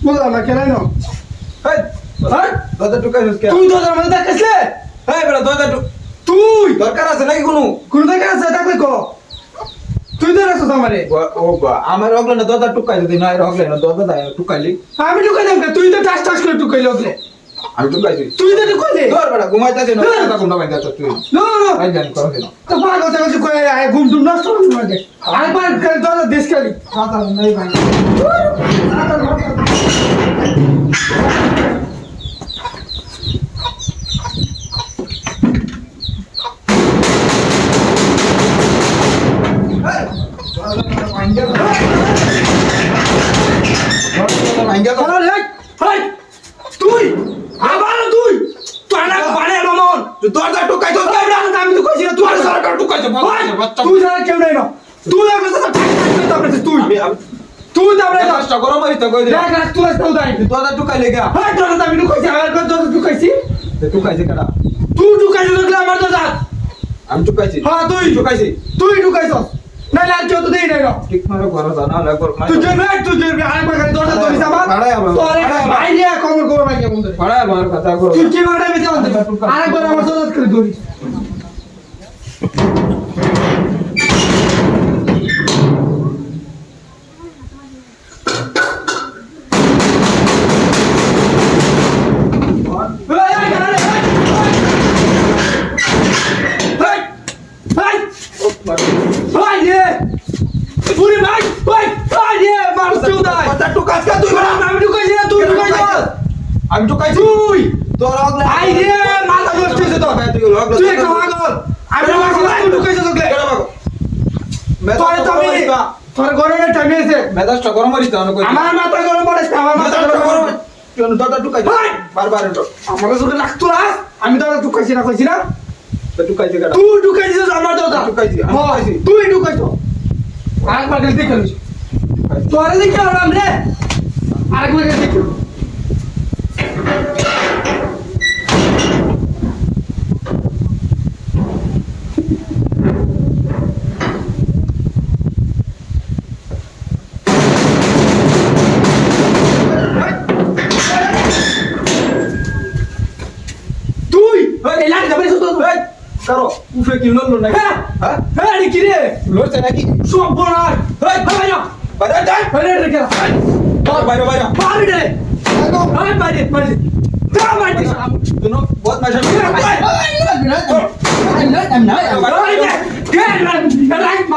বুঝলাম না কেন দরজা টুকাইছিস কে? তুই দরজার মধ্যে দেখাইছিলে এই বেটা দরজা তুই দরকার আছে নাকি কোনো? কোন দেখা আছে দেখলে ক তুই তো রাখছ আমারে ও বা আমার রগলে না দরজা টুকাই যদি না রগলে না দরজা দাই টুকাইলি আমি ঢুকাইলাম কে তুই তো টাস টাস করে ঢুকাইলি ওকে আমি টুকাইছি তুই তো ঢুকাইলি ধর বেটা ঘুমাইতাছিস না কথা কোনটা বাইন্দা তুই নো নো আই জানি করো কেন তো পাগল কথা কিছু কই আয় ঘুম টুম নষ্ট করবি না আরেকবার দরজা দেশ খালি কথা নাই ভাই তুই আবার তুই টানা পারে মামন দরজা টুকাই তো আমি তো কইছি তুই সরকার টুকাইছে বাচ্চা তুই জানা কেউ নাই না তুই একটা কথা ঠাক ঠাক করে তুই তুই তারপরে কষ্ট গরম হইতো কই দে দেখ তুই আসতেও দাই দরজা টুকাই লেগা হ্যাঁ দরজা আমি ঢুকাইছি আমার কথা দরজা ঢুকাইছি টুকাইছে কেডা তুই ঢুকাইছিস দেখলে আমার দরজা আমি টুকাইছি হ্যাঁ তুই টুকাইছি তুই ঢুকাইছস না না কেউ তো দেই নাই না ঠিক মারো ঘরে জানা লাগর তুই যাবি আরেকবার খালি দরজা ধরিস আমার ভাড়ায় আমার তোরে বাইরে কমর করো না কেমন ধরে ভাড়ায় আমার কথা করো তুই কি মারবে বেঁচে আনতে আরেকবার আমার দরজা করে ধরিস আমি টুকাইছি তুই তোর আগলে আই রে মাথা নষ্ট হইছে তোর তুই আগলে তুই একটা পাগল আমি তুই ঢুকাইছিস ওকে তোরে তো আমি তোর গরমের টাইম এসে মেজাজটা গরম হইছে না কই আমার মাথা গরম পড়েছে আমার মাথা মেজাজটা গরম গরম তুই দরজা টুকাই বারবার এটা আমাকে তোকে রাখতো না আমি তো ঢুকাইছি না কইছি না টুকাইছে কেডা তুই ঢুকাইছিস আমার দরজা টুকাইছি আমি টুকাইছি তুই ঢুকাইছো আরেকবার গেলে দেখে লইস তোরে দেখে আরাম রে আরেকবার গেলে দেখে তুই এই লাগ যাবে তো তুই কারো উফে কি লড়লো নাকি হ্যাঁ হ্যাঁ হ্যাঁ রে কি রে লড়ছে নাকি সব বড়ার এই ভাই না বাইরে যাই বাইরে রে কে বাইরে বাইরে বাইরে রে আরে বাইরে বাইরে যা বাইরে দুনো বহুত মাইশা I'm not.